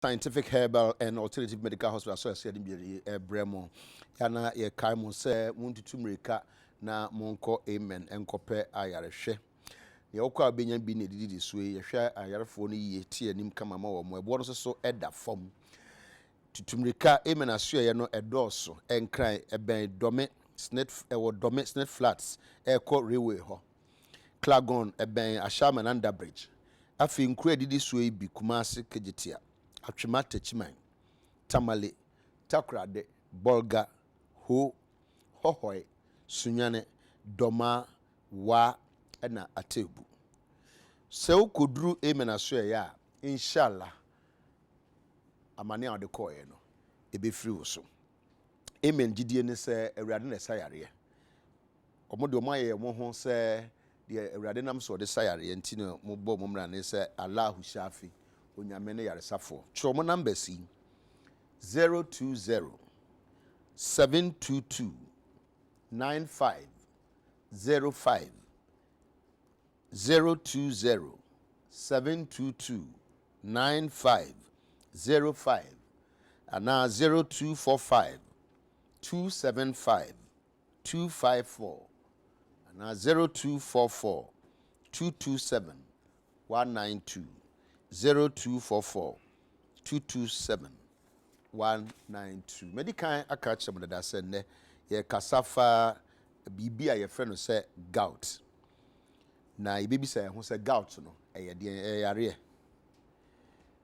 Scientific Herbal and Alternative Medical Hospital Association Bremo. Yana ye kaimo se muntu mrika na monko amen enkope ayareshe. Ye okwa benya bi ne didi so ye hwe ayarefo no ye tie anim kama ma wo mo ebo no so eda fom. Tutumrika amen aso ye no edoso enkran eben dome snake flats eko railway ho. Clagon eben Ashama Under Bridge. Afi nkura didi so bi Kumasi Kejetia. Atwema Techiman, Tamale, Takrade, Bolga, Hohoi, Sunyane, Doma, Wa, ena Atebu. Se ukudru amen aswe ya, inshallah, amani a de koye no, ebe free uso. Amen jidie ne se ewrade na sayare. Omode omaye mo ho se de ewrade nam so de sayare nti no mo bo mo mra ne se Allahu shafi. Unyamene yaresafo. Chomo number C 020 722 9505 020 722 9505 and now 0245 275 254 and now 0244 227 192 0244 227 192. Medical akacha mo da se ne ye kasafa bibi a ye frɛ no se gout. Na ibebi se ho se gout no ye de yare.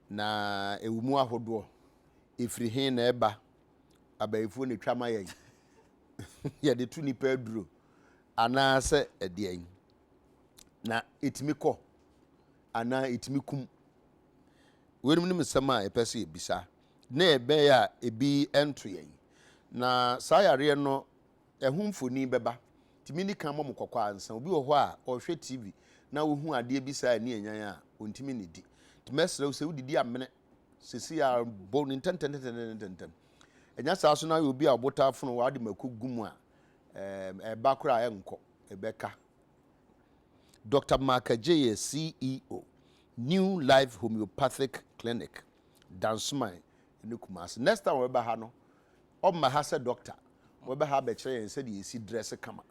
Na ewumu ahodo efiri hin na eba abayifu ne twama ye. Ye de tu nipa aduro ana se ede na etimi kɔ ana etimi kum. Wenim nim sama epese ebisa na ebe ya ebi ento yen na sayare no ehumfoni beba timi ni kan mo kokwa ansa obi wo ho a ohwe TV na wo hu ade ebisa ni enyan a ontimi ni di timesre wo se wudidi amene sesi ya bon intenten enya sa so na obi a obota fono wa de makugum a eba kura enko ebeka. Dr. Adekye, CEO New Life Homeopathic Clinic, Dansumai, in Kumasi. Next time we be ha no, my ha doctor. We be ha be chere and said you see dress kama.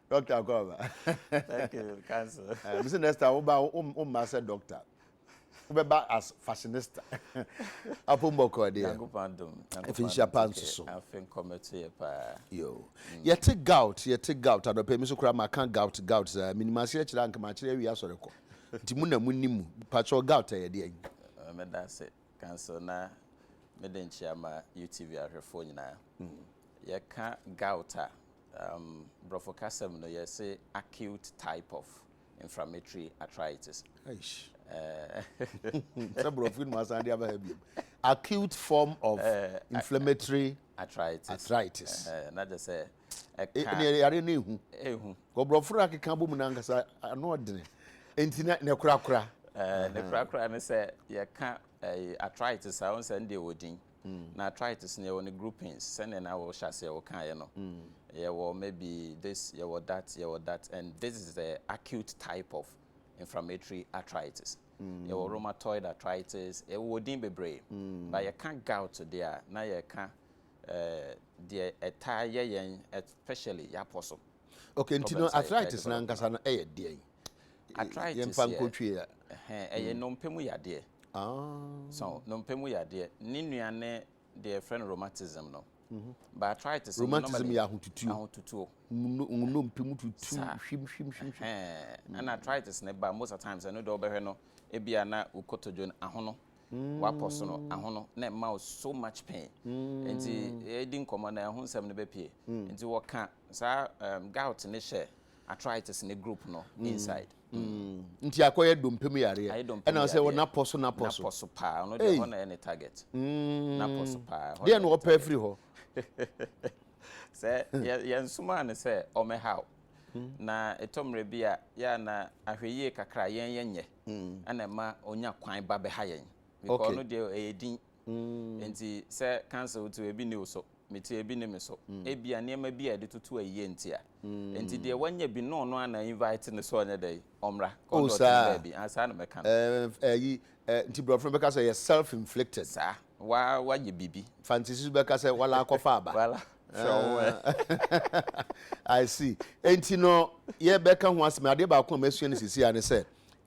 Doctor Akoba. Thank you, cancer. Mr. Next time we be my doctor. We be as fashionista. Apo mboko de. Yango pandum. Finisha panso so. I think committee pa. Yo. Yete gout. Ado pe mi so kura ma kan gout. Minimasi e kira nka ma kira wi asore ko. Nti mu na munimu. Pacho gout e de. Me da se cancer na me den chiama UTV ahwefo nyina. Ye ka gout brofo kasem no ye say acute type of inflammatory arthritis. Aish. Acute form of inflammatory arthritis. Not just say go brofura keka bo munangasa ano odene entina ne kura ne kura ne say ye ka arthritis I won say ndey wodin na arthritis ne won groupings send na wo shase wo kan ye no ye wo maybe this ye wo that and this is the acute type of inflammatory arthritis. You have rheumatoid arthritis, you wouldn't be brave. But you can't gout there. Now you can't the entire especially your apostle. Okay, Ntino arthritis na ngasa na eh die. Arthritis. Eh no mpemu ya die. So no mpemu ya die. Ni nuane the friend rheumatism no. But arthritis rheumatism ya hututu. No mpemu tutu hwim. And arthritis ne ba most of times I know do obehwe no ebia na ukotojon ahono waposo no ahono na ma so much pain enti edin komo na ho nsem ne bepie enti wo ka sa gout ne share arthritis ne group no inside nti akoye dompem yare e na say wo na poso pa no de ho na any target na poso pa de no opa free ho say ye nsuma ne say o me how na etomre bia ya na ahweye kakra yenye ana ma onya kwan ba be ha yen because no de edin enti say cancer to ebi ne so meti ebi ne me so ebi anema bi a de tutu aye ntia enti de wanya bi no no ana invite ne so onya dey omra conduct baby asa na meka nti brofro beka say self inflicted sa wa ye bibi fantasy beka say wala akofa aba wala sure I see enti no ye beka ho asem ade ba ko masua ne sisi ane say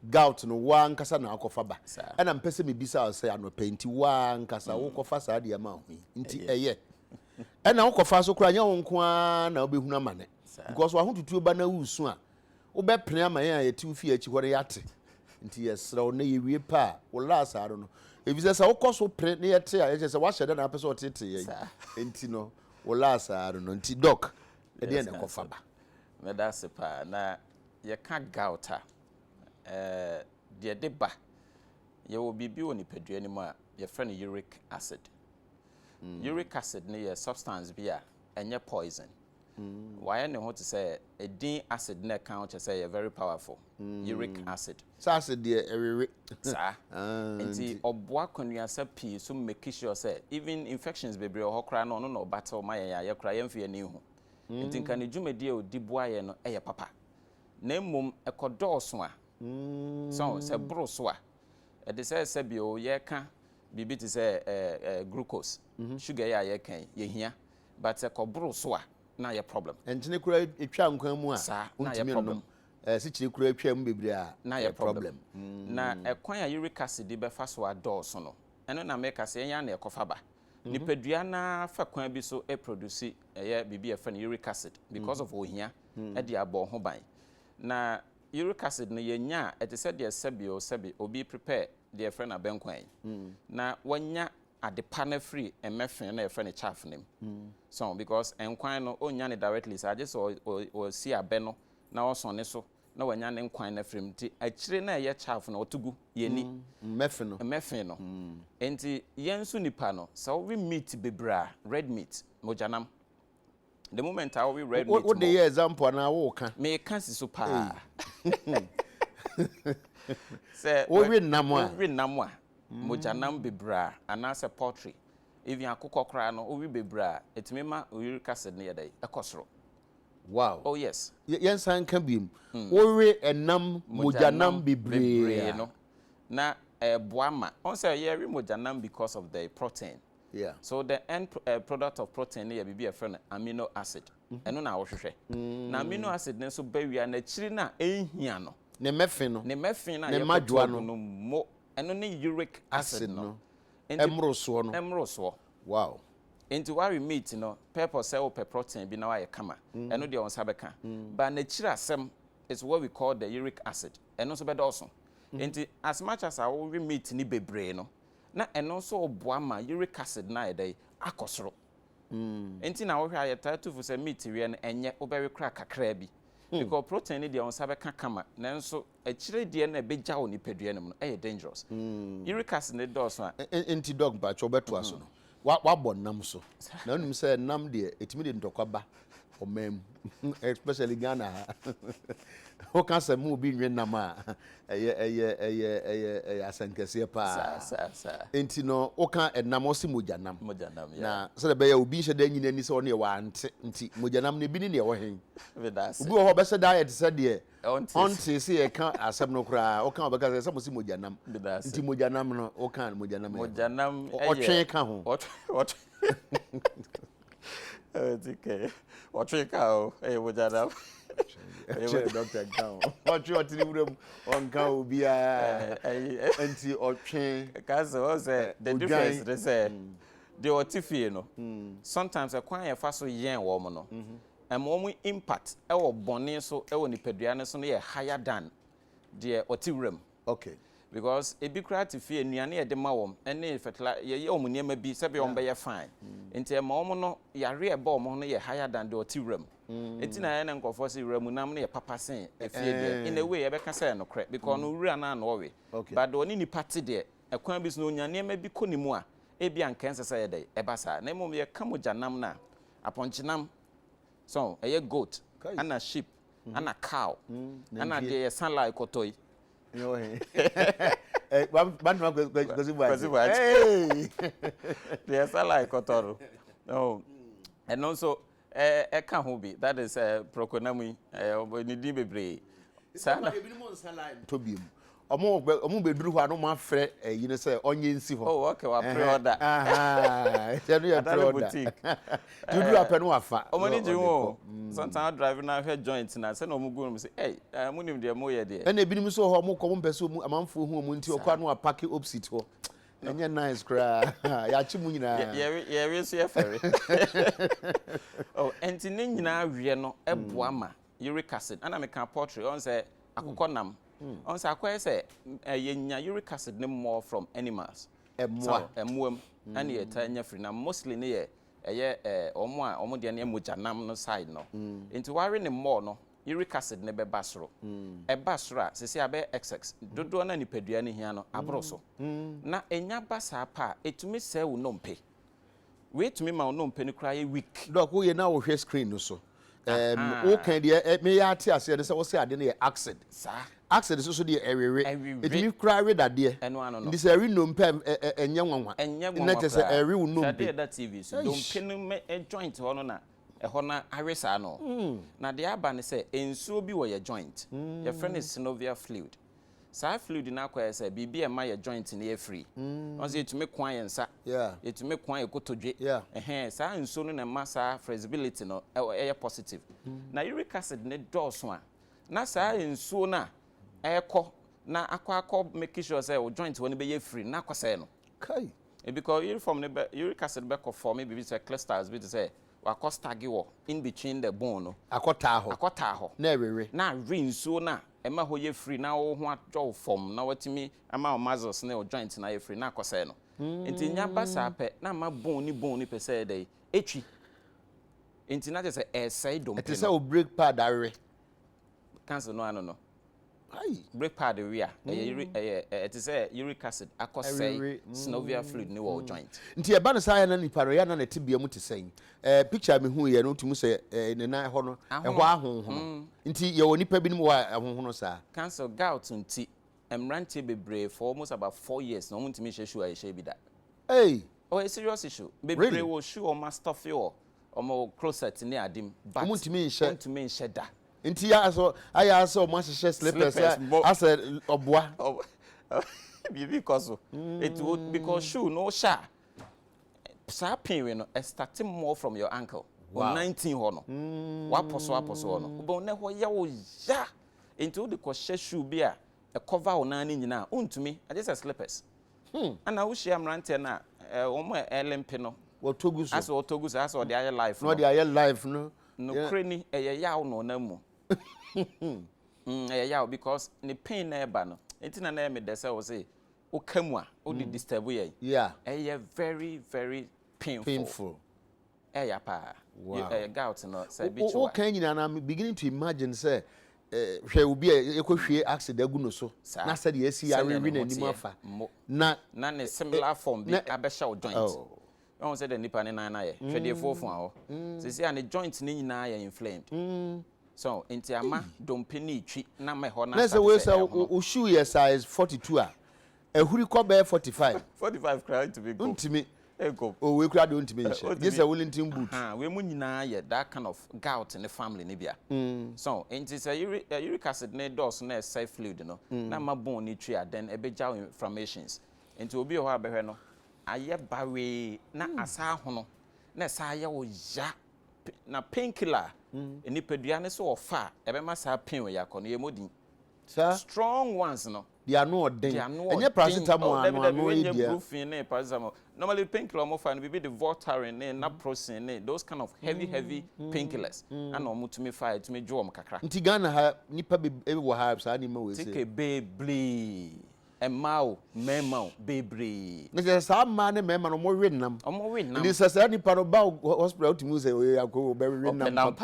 gout no wa nkasa na akofa ba na mpese me bisa say anopa nti wa nkasa wo kofa sa de ma ho nti eye na wo kofa so kura nya wo nko a na obehunu amane because wa ho tutu ba na wusu a wo be pene amaye a yeti wo fi achi hore yate nti yesra wo na ye wie pa wo last aro no ebise sa wo koso pene na yete a yese wa hyede na pese otete ye nti no wo last aro no nti doc e de na kofa ba me da se pa na ye ka gout a de de ba ye wo bibi woni padua ni mu a ye frɛ no uric acid. Uric acid ne ye substance bi a enye poison. Why ne ho to say a din acid na count to say very powerful. Uric acid. So acid de ewewe. Sa. Enti oboa kwanuasa pi so make sure say even infections bebre ho kra no no battle ma ye kra ye mfe ani hu. Enti nka ne dwumadi e odiboa ye no eye papa. Na mmom ekodoso a. So say bro so a. E de say bi o ye ka bibi ti say glucose. Sugar ya ye kan ye hia but ekobro so a na ye problem entine kura etwa nkwan mu a na ye problem si chire kura etwa mu bebre a na ye problem na ekwan ya uric acid be fa so adorso no eno na make say enya na ekofa ba nipadua na fa kwan bi so e produce ye bibi e fa na uric acid because of ohia e de abo ho ban na uric acid no ye nya e te se de sebi obi prepare de e fa na benkwan na wanya adepa na free emefen na efe ne chaff nim so because enkwan no onya ne directly so age so o si abe no na oson ne so na wanya ne nkwan na free ti akire na ye chaff na otugu ye ni emefen no enti yensu nipa no so we meat bebra red meat mojanam the moment I we red meat what the example na wo ka me kan si so pa say we nam a mojanam bebra anase poultry even akukọ kra no owi bebra etime ma uric acid ne yedai ekosoro wow oh yes yensan ka bim owe enam mojanam bebre no na boama on say ye re mojanam because of the protein yeah so the end product of protein ne ye bibi e friend amino acid eno na wo hwehwe na amino acid ne so bawia na chiri na ehia no ne mefin na ye madwa no mo eno ne uric acid no emroso wow into why meat no pepper cell protein bi na wa ye kama eno de on sabeka but na chira asem is what we call the uric acid eno so be dawso into as much as our meat ni bebre no na eno so oboa ma uric acid na ye dey akosoro into na wo hwa ye tatu fu say meat we no enye obewe kra kakra bi because protein de on sabeka kama nanso achire de na beja oni padua nem no e dangerous uric acid ne dawso a enti dog ba cho beto aso no wa bonnam so na onum say nam de etimi de ntokwaba omam especially Ghana o kan say mu bi nwenam a eye asankese pa sa enti no o kan enam o si mojanam ya na so de be ya obi hye da nyina ni so ne wa ante enti mojanam ne bi ni ne wo hen vedase obi wo be se diet se de onti se e kan asem no kra o kan obeka se mo si mojanam nti mojanam no o kan mojanam otwe ka ho Adekye otwe ka o mojanam doctor kan otwe otiri wuram on kan obi a nti otwe cause o say the difference they say the otifie no sometimes a kwan ye fa so yen wo mo no mo impact e wo bone so e wo nipadua ne so no ye higher than the otiwram okay because e bi kra tifie anuane ye de ma wom ene fertilizer ye omuniema bi se be on be ye fine enti e ma wom no yare e ba wom no ye higher than the otiwram enti na ye na nkofo se wram nam no ye papa sen e fie de in a way e be ka say no kre because no wura na na owe but the oni ni party de e kwan bi so onuane ma bi konimu a e bi ankense say ye de e ba sa na mom ye kamojanam na aponchinam so a goat and a sheep and a cow and a de sunlight kotoi yo he hey the sunlight kotoro no And also eka ho bi, that is prokonami ni di bebre. Sana ebi mo nsala to bi mu. Omo beduru ho anu ma frɛ yi ne sɛ onye nsi ho. Oh, okay, wa pre-order. Tell you pre-order. You do happen wafa. Omo ni ji wo. Sometimes driving na hwe joint na say na omo go no say, "Hey, munim de mo ye de." And ebi nim so ho mo ko mo pese mu amanfo hu mu nti okwa no apake opposite ho. Enye nice kra. Ya chi mu nyina. Ye we so ye fere. Oh, enti ne nyina awie no eboa ma uric acid. Ana me kan poultry on say akokɔ nam. On say akwa say ye nya uric acid ne more from animals. Emuam and ye tanya free na mostly ne ye omo de ne moja nam no side no. Enti ware ne more no uric acid ne beba soro. Eba soro a sese abe XX dodo na nipadua ne hia no abro so. Na enya basa pa etumi se wo nompe. We etumi ma wo nompe ne kra ye weak. Doc wo ye na wo hwe screen no so. Wo kan de me ya ate ase de se wo se ade ne ye acid. Sa acid so de ewewe etumi kra we dade eno ano no ndi se ri nompe enye nwanwa na te se eri wo nompe shade that TV so dompe no me joint ho no na ho na awesa no na de aba ne se ensuo bi wo ye joint your friend is synovial fluid sa fluid na kwa say bibi e ma ye joint na ye free on say etumi kwan ye nsa etumi kwan ye kotodwe sa ensuo no na ma sa flexibility no e positive na uric acid ne dose a na sa ensuo na eko na akwa make sure say o joint woni be ye free na kwase no kai because uric acid be form be say clusters be say akwa stagi wo in between the bone no akota ho na ewewe na rinso na ema ho ye free na wo ho adwo form na watimi ama o muscles na o joint na ye free na kwase no enti nya basa pe na ma bone ni pe say dey etwi enti na just say say dom it is a break pad are cancer no ano no break pad we it is a uric acid akosai synovial fluid ne wo joint nti e ba no say na nipa ro ya na tibia mu te sen picture me hu ye no tumu say ne na ho no ho ahonho nti ye wo nipa bi mu wa ahonho no sa cancer gout nti emrante bebre for almost about 4 years no ntimi hwehwe a hye bi da a serious issue bebre wo shoe o master feel o closet ne adim but ntimi hye da nti ya so aya so mo hye slippers as oboa bibi koso it would because shoe no sha sa pain we no starting more from your ankle on 19 ho no waposo no bo ne ho ya wo ya into the koshe shoe bi a cover wo na nyina untumi I just slippers ana wo hia mrante na wo mo LMP no wotogu so as o dey life no dey life no kreni ya no na mu yeah, because the pain never no. It's na me de say we say o kamu a o di disturb ye. Yeah. Very very painful. Yeah pa. Wow. Gout no say bi o kan nyina na beginning to imagine say hwe obi ekohwie accident agu no so na say de asi ya rewi na nim afa na ne similar form bi abesha o joint. Won say the nipa ne na ye hwe de fofo a ho. Say an joint ni nyina ye inflamed. So enti ama dompe ni twi na me ho na say we say o shoe your size 42 a ehuri ko be 45 cry to be go ntimi ego o we kura de ntimi nche this a Wellington boot we mu nyina ye that kind of gout in the family ni bia so enti say uric acid ne dose na say fluid no na ma bone ni twi a then ebeja inflammations enti obi ho abehwe no aye bawe na asa ho no na sa ye wo ya na painkiller enipadua ne so ofa ebema sa pain we yakọ no ye modin strong ones no they are no odin enye paracetamol anu ye ibuprofen ne paracetamol normally painkiller mo fa no be the Voltaren ne naproxen ne those kind of heavy painkillers and o mutumi fa etumi dwo kakra nti Ghana ha nipa be wo ha sa ni ma we say take bebre emao memao bebre ne se sa ma ne mema no mo we nam ni se sa nipa no ba hospital to say we akọ be we nam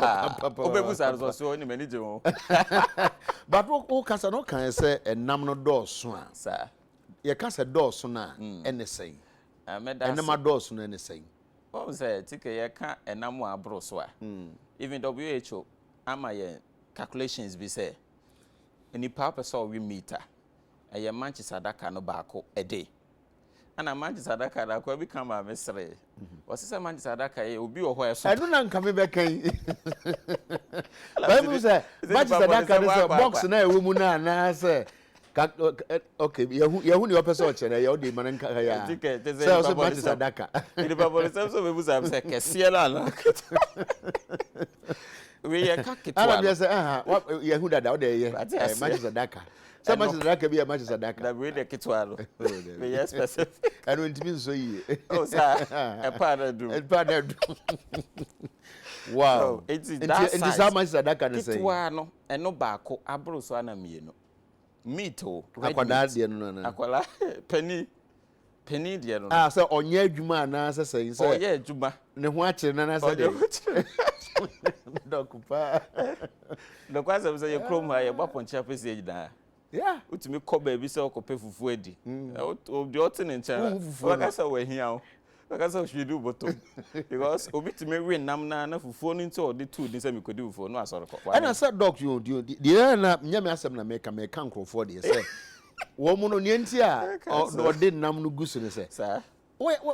obebu sa so ni mani je won but o kasa no kan say enam no dose a sa ye kasa dose na enesei enama dose no enesei o say tike ye ka enam abro so a even WHO ama ye calculations be say any purpose or we meter a Manchester Dakar no baako a day ana Manchester Adaka da kwa become a mystery. Was say Manchester Adaka e obi wo ho e so. I don't know come be kan. Bible say Manchester Adaka is a box na e wo mu na say okay, yahu ni opese o chere ya o de man nka ya. Say Manchester Adaka. The Bible say so we say say kese la na. We ya ka kitwa. Ana say yahu dada o de ye Manchester Adaka. So Manchester Adaka be Manchester Adaka. Da we de kitwa lo. We ya specific. I don't mean so ye. Oh sir, a partner do. A partner do. Wow. It's that size. How much Adaka na say? Kitwa no, eno baako abro so ana mienu. Meat o. Akwada de no na. Akwala penny de no. Ah, so onye adwuma na say say. Onye adwuma. Ne ho akire na say. Dokupa. Dokwa say ye krom ha ye gbaponcha pese ejida. Yeah. Utimi ko ba bi say okope fufu edi. O de otin ncha. Waka say we hia o. Waka say we do bottom. Because obi timi we nam na fufu no nti o de two din say me kodi fufu no asoro ko. And I said doc you the na nyame asem na make nkrofo de say. Wo mu no ne nti a o de nam no gusu ne say. Sir.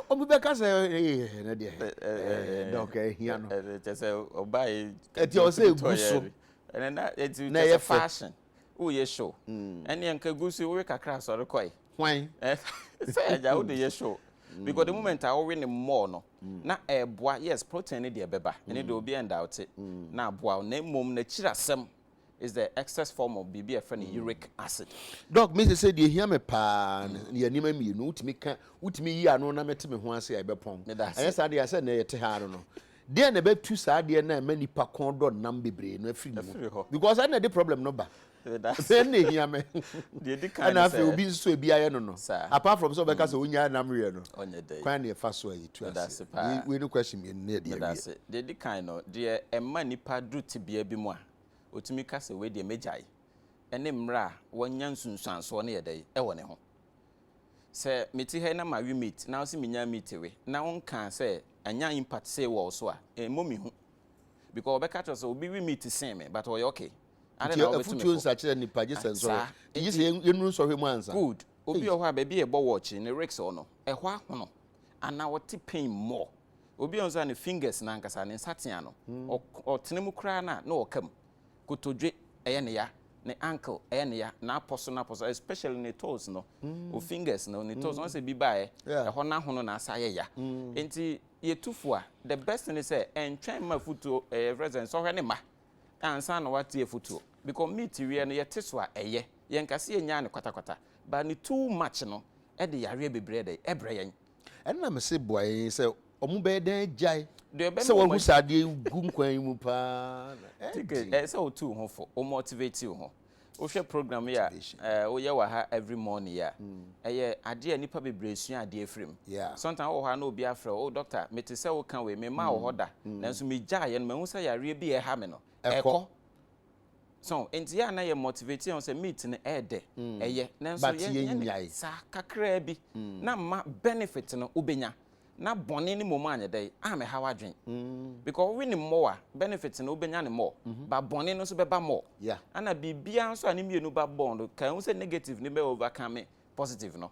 Obi be ka say na de. Doc hia no. Say obai. Eti o say gusu. And na it's fashion. Who ye show? Any anka gusu we kakra so rekoi. Hwan? Say aja who dey show. Because the moment I win the more no. Na boa yes protein ni dey beba. Any dey obi end out it. Na boa na mom na chirasem is the excess form of BB friend uric acid. Doc me say dey hear me pa na nima mi no utimi yi ano na mete me ho ase ai bepon. Anya sa dey say na yete ha no. Dey na be tu sa dey na ma nipa kon do nam bebre no afiri no. Because I na the problem no ba. Then they hear me. And after you be so be I no. Apart from so because unya nam re no. Kwan na fa so yi tu ase. We no question me na dey. That's it. Dey kind no. Dey emma nipa dru tibia bi mu a. Otumi ka se we dey mejai. Ene mra wanya nsunsuanso na ye dey e wo ne ho. Se meti he na ma wi meat na so minya meat we. Na won kan se anya impact say wo so a. Momi hu. Because obeka to so obi wi meat sen me but we okay. I don't know if you such any pages and so. You say you know so him answer. Good. Obi o ha baby e bo watch in the rex or no. E hwa hono. And now what pain more. Obi on so ne fingers na nkasa ne satia no. O tenemu kra na na o kam. Kotodwe eye ne ya. Ne ankle eye ne ya. Na aposo especially ne toes no. O fingers no ne toes on say bi ba e. E ho na hono na asa ye ya. Enti ye tufu a the best thing is say entwen ma futu resident so hwe ne ma. Ansa na watie futu because meat we no yete so a eye yen kase enya ne kwata but ni too much no e de yare bebre de ebre yen enna me se boy se omu be den jai se wo hu sade gu nkwan mu pa tike se o tu ho fo o motivate you ho o hwe program ya o ye wa ha every morning ya eye ade anipa bebre sua ade afrim sometimes o ha na obi afre o doctor me te se o kan we me ma o hoda nanso me jai yen me hu se yare bi e ha me no eko so enti ya na ye motivate on say meat ne ede eye nanso ye sa kakra bi na ma benefit no ubenya na bone ni momo anye dey am ha wadwen because we ni more benefit no ubenya ne more but bone no so beba more ana bibia nso ani mienu ba bond kan hu say negative ni be overcome positive no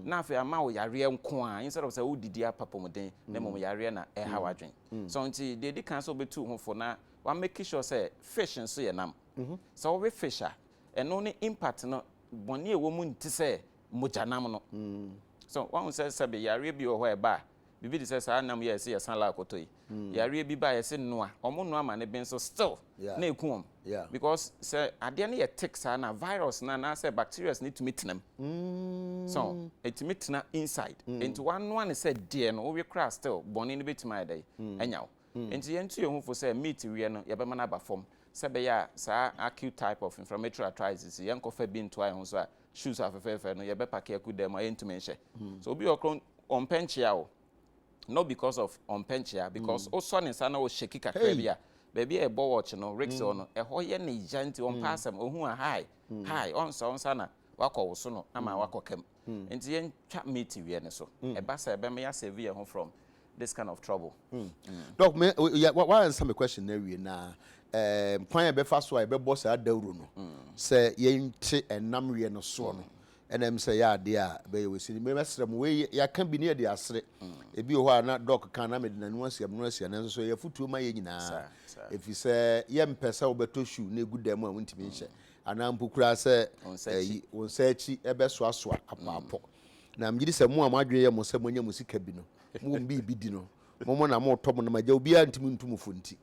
na afi ama wo yare nko a instead of say wo didi apapomoden na momo yare na e ha wadwen so enti dey kan so betu ho for na wa make sure say fish nso ye nam so we fish eno ni impact no boni e wo mu nti say mojanam no so one say be yare bi o ho e ba bibi di say sa nam ye say san la akoto yi yare bi ba ye say no a omo no ama ne ben so still na ekum because say ade na ye tick sa na virus na say bacteria need to meet them so it meet na inside into one say there no we crash still boni ni betima dey enyaw enti yentu ye hu for say meat we no ye be ma na ba form say be ya sa acute type of inflammatory arthritis yen ko fa bi nto ayi hu so a shoes afefe no ye be pack akudem ayentu menhye so obi okron on penchia o not because of on penchia because o so ne sa na o sheki kakra bia baby e bo watch no risk no e ho ye ne janti on passam ohun a high on so na wakọ so no ama wakọ kam enti yen twa meat we ne so e ba sa e be me ya save ye ho from this kind of trouble doc me why answer my question na we na kwan e be fa so e be boss adawru no say yen ti enam we no so no and I'm say ya dear be we see me mesrem we ya kan bi ne de asre e bi ho na doc kan na me de nanu asia no asia na so ya futuo ma ye nyina if you say ye mpesa wo beto shoe na egudam a wontimi nche ana mpukura se won searchi ebe so aso apapo na mgidi se mu amadwe ye mo se monya musika bi no mu bi di no mo na mo to mo na magya obi antimi ntumu fonti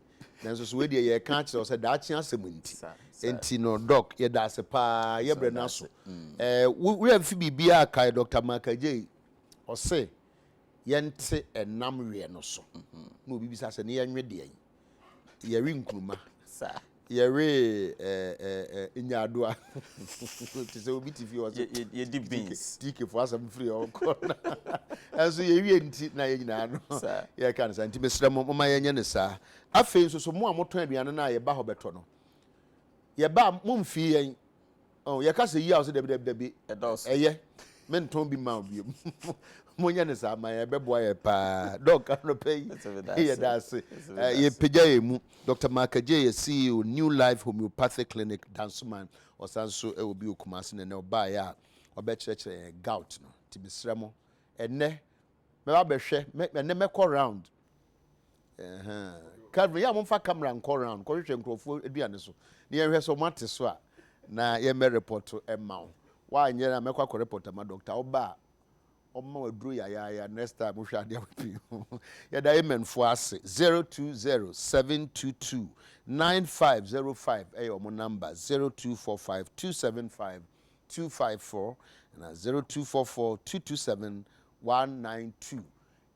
nanso so we de ye kan kire se da akye asem nti enti no doc ye da se pa ye bre na so we have bibia kai Dr. Makaje o se yente enam we no so na obi bisa se ne ye nwe de ye ri nkruma yere inyadoa tise obi tifi o ye di beans tike for asem free o corner aso ye wie nti na ye nyina no ye kan sa nti mesrem mo ye nye ne sa afi nso so mo amoton aduane na ye ba ho beto no ye ba mo mfi yen oh ye ka se yi house de eye menton bi ma obi monya ne sa ma ye beboa ye pa dog no pay ye dase ye peja ye mu Dr. Makaje ye CEO New Life Homeopathic Clinic Dansuman osanso e obi okumase ne oba ya obekyerekye gout no tibisremo enne me ba behwe enne me call round Calvin ya mo fa camera nko round ko hwehwe nkrofo aduane so ne ye hwe so mate so a na ye me report e ma wa nyera me kwa report ma doctor oba Oma wadru ya next time we shall deal with you. Ya da amen for us 020-722-9505 ayo number 0245-275-254 and 0244-227-192.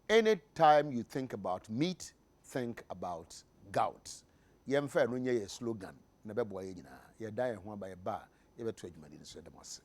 Anytime you think about meat, think about gout. Yemfa no nye slogan na bebo ye nyina. Ya da ye ho ba ye ba ye beto adwumadi no so demase.